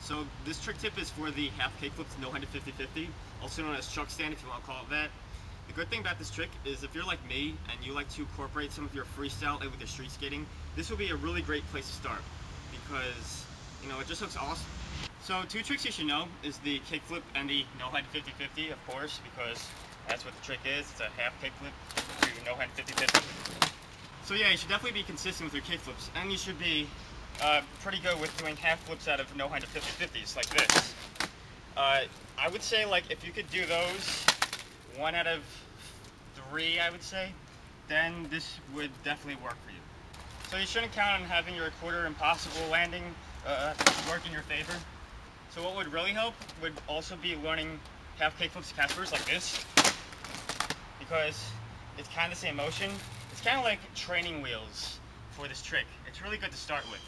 So this trick tip is for the half kickflips no-handed 50-50, also known as Truckstand if you want to call it that. The good thing about this trick is if you're like me and you like to incorporate some of your freestyle with your street skating, this will be a really great place to start because, it just looks awesome. So two tricks you should know is the kickflip and the no-handed 50-50, of course, because that's what the trick is. It's a half kickflip to no-handed 50-50. So yeah, you should definitely be consistent with your kickflips, and you should be pretty good with doing half flips out of no-handed 50-50s like this. I would say like if you could do those 1 out of 3, I would say, then this would definitely work for you. So you shouldn't count on having your quarter impossible landing work in your favor. So what would really help would also be learning half kickflips to catch first like this, because it's kind of the same motion. It's kind of like training wheels for this trick. It's really good to start with.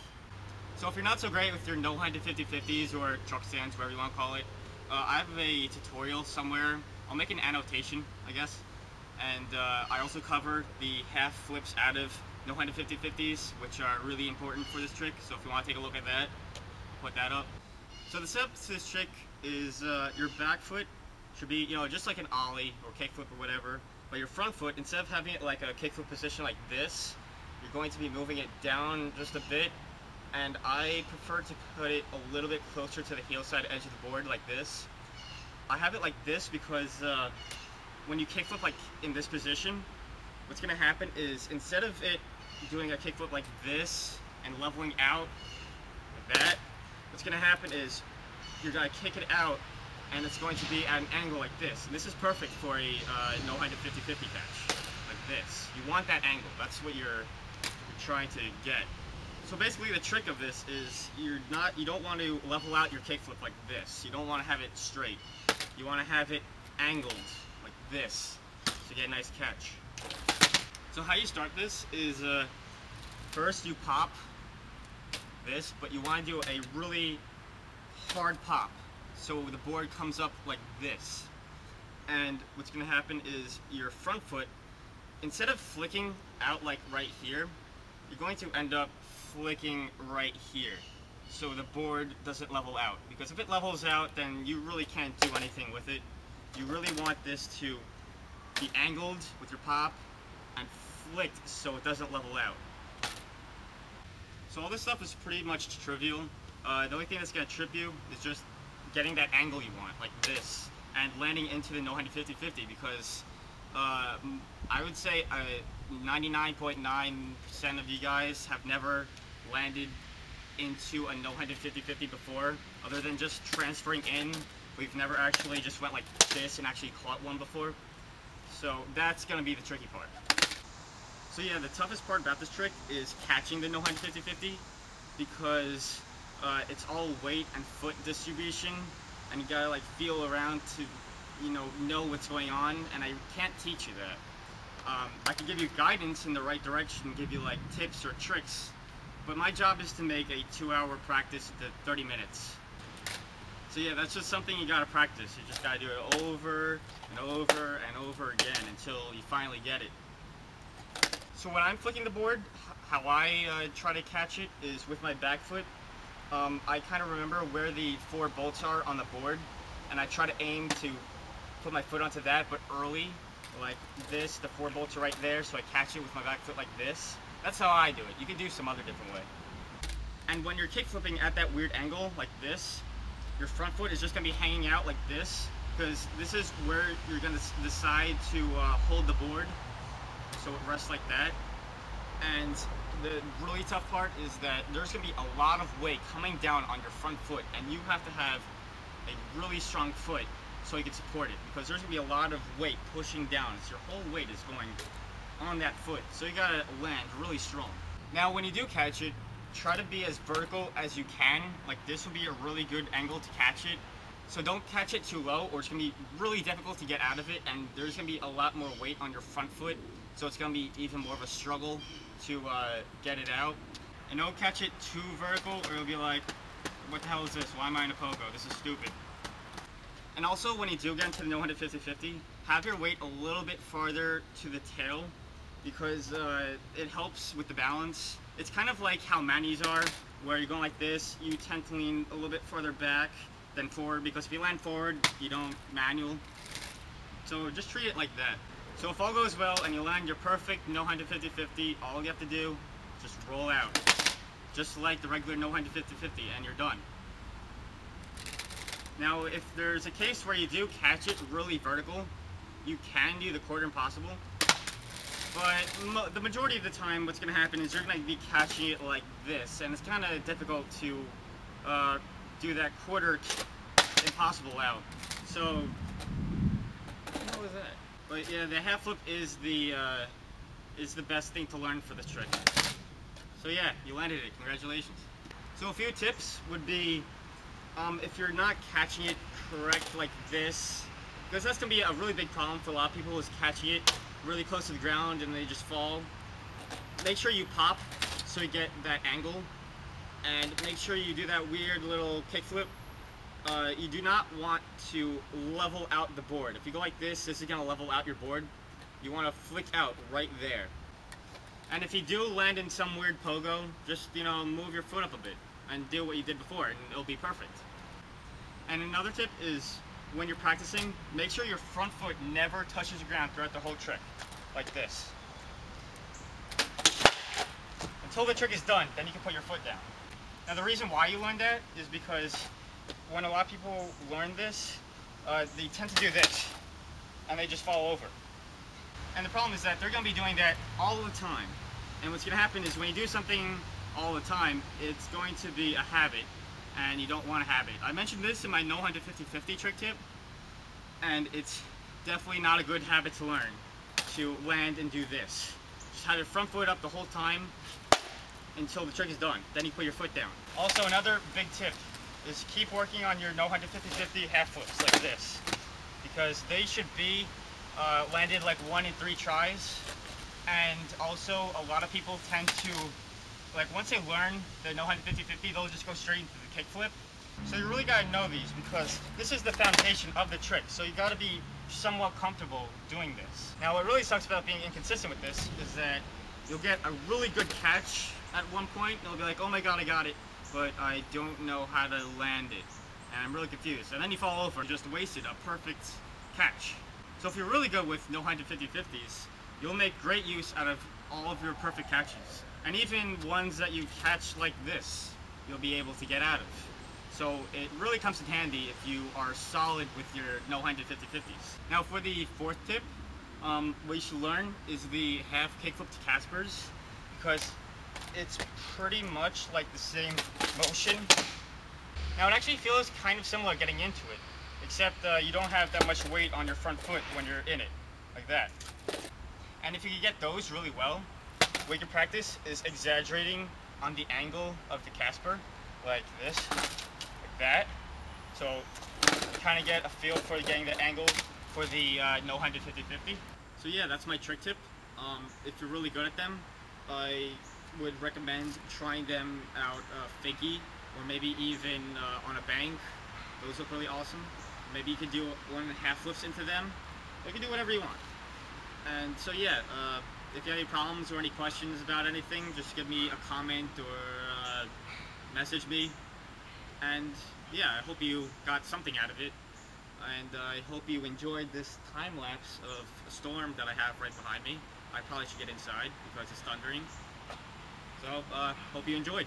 So if you're not so great with your no-handed 50-50s or truck stands, whatever you want to call it, I have a tutorial somewhere. I'll make an annotation, I guess. And I also cover the half flips out of no-handed 50-50s, which are really important for this trick. So if you want to take a look at that, put that up. So the steps to this trick is your back foot should be, just like an ollie or kickflip or whatever. But your front foot, instead of having it like a kickflip position like this, you're going to be moving it down just a bit. And I prefer to put it a little bit closer to the heel side edge of the board like this. I have it like this because when you kickflip like in this position, what's going to happen is instead of it doing a kickflip like this and leveling out like that, what's going to happen is you're going to kick it out and it's going to be at an angle like this. And this is perfect for a no-handed 50-50 catch, like this. You want that angle. That's what you're trying to get. So basically the trick of this is you don't want to level out your kickflip like this. You don't want to have it straight. You want to have it angled like this to get a nice catch. So how you start this is first you pop this, but you want to do a really hard pop so the board comes up like this. And what's going to happen is your front foot, instead of flicking out like right here, you're going to end up flicking right here so the board doesn't level out, because if it levels out then you really can't do anything with it. You really want this to be angled with your pop and flicked so it doesn't level out. So all this stuff is pretty much trivial. The only thing that's going to trip you is just getting that angle you want, like this, and landing into the no-handed 50-50, because I would say 99.9% of you guys have never landed into a no-handed 50-50 before, other than just transferring in. We've never actually just went like this and actually caught one before. So that's going to be the tricky part. So yeah, the toughest part about this trick is catching the no-handed 50-50, because it's all weight and foot distribution, and you gotta like feel around to know what's going on, and I can't teach you that. I can give you guidance in the right direction, give you like tips or tricks, but my job is to make a 2-hour practice to 30 minutes. So yeah, that's just something you gotta practice. You just gotta do it over and over and over again until you finally get it. So when I'm flicking the board, how I try to catch it is with my back foot. I kind of remember where the 4 bolts are on the board, and I try to aim to put my foot onto that, but early, like this. The 4 bolts are right there, so I catch it with my back foot like this. That's how I do it. You can do some other different way. And when you're kick flipping at that weird angle like this, your front foot is just going to be hanging out like this, because this is where you're going to decide to hold the board, so it rests like that. And the really tough part is that there's going to be a lot of weight coming down on your front foot, and you have to have a really strong foot so you can support it, because there's going to be a lot of weight pushing down. So your whole weight is going on that foot, so you got to land really strong. Now when you do catch it, try to be as vertical as you can. Like this will be a really good angle to catch it. So don't catch it too low, or it's going to be really difficult to get out of it, and there's going to be a lot more weight on your front foot, so it's going to be even more of a struggle to get it out. And don't catch it too vertical, or you'll be like, what the hell is this? Why am I in a pogo? This is stupid. And also, when you do get into the no-handed 50-50, have your weight a little bit farther to the tail, because it helps with the balance. It's kind of like how manuals are, where you're going like this, you tend to lean a little bit further back than forward, because if you land forward, you don't manual. So just treat it like that. So if all goes well and you land your perfect no-handed 50-50, all you have to do is just roll out. Just like the regular no-handed 50-50, and you're done. Now, if there's a case where you do catch it really vertical, you can do the quarter impossible. But the majority of the time, what's going to happen is you're going to be catching it like this, and it's kind of difficult to do that quarter impossible out. So, what was that? But yeah, the half flip is the best thing to learn for this trick. So yeah, you landed it. Congratulations. So a few tips would be, if you're not catching it correct like this, because that's going to be a really big problem for a lot of people, is catching it really close to the ground and they just fall. Make sure you pop so you get that angle, and make sure you do that weird little kickflip. You do not want to level out the board. If you go like this is going to level out your board. You want to flick out right there. And if you do land in some weird pogo, just, you know, move your foot up a bit and do what you did before, and it'll be perfect. And another tip is, when you're practicing, make sure your front foot never touches the ground throughout the whole trick, like this. Until the trick is done, then you can put your foot down. Now the reason why you learn that is because when a lot of people learn this, they tend to do this, and they just fall over. And the problem is that they're going to be doing that all the time. And what's going to happen is when you do something all the time, it's going to be a habit, and you don't want a habit. I mentioned this in my no-handed 50-50 trick tip, and it's definitely not a good habit to learn, to land and do this. Just have your front foot up the whole time until the trick is done. Then you put your foot down. Also, another big tip is keep working on your no-handed 50-50 half flips like this, because they should be landed like 1 in 3 tries. And also, a lot of people tend to, like, once they learn the no-handed 50-50, they'll just go straight into the kickflip. So you really gotta know these, because this is the foundation of the trick. So you gotta be somewhat comfortable doing this. Now, what really sucks about being inconsistent with this is that you'll get a really good catch at one point, and you'll be like, oh my god, I got it, but I don't know how to land it, and I'm really confused. And then you fall over and just wasted a perfect catch. So if you're really good with no-handed 50-50s, you'll make great use out of all of your perfect catches. And even ones that you catch like this, you'll be able to get out of. So it really comes in handy if you are solid with your no-handed 50-50s. Now for the fourth tip, what you should learn is the half kickflip to Caspers, because it's pretty much like the same motion. Now it actually feels kind of similar getting into it, except you don't have that much weight on your front foot when you're in it, like that. And if you can get those really well, what you can practice is exaggerating on the angle of the Casper, like this, like that. So you kind of get a feel for getting the angle for the no-handed 50-50. So yeah, that's my trick tip. If you're really good at them, I would recommend trying them out fakie, or maybe even on a bank. Those look really awesome. Maybe you could do 1.5 flips into them. You can do whatever you want. And so yeah, if you have any problems or any questions about anything, just give me a comment or message me. And yeah, I hope you got something out of it. And I hope you enjoyed this time lapse of a storm that I have right behind me. I probably should get inside because it's thundering. So hope you enjoyed.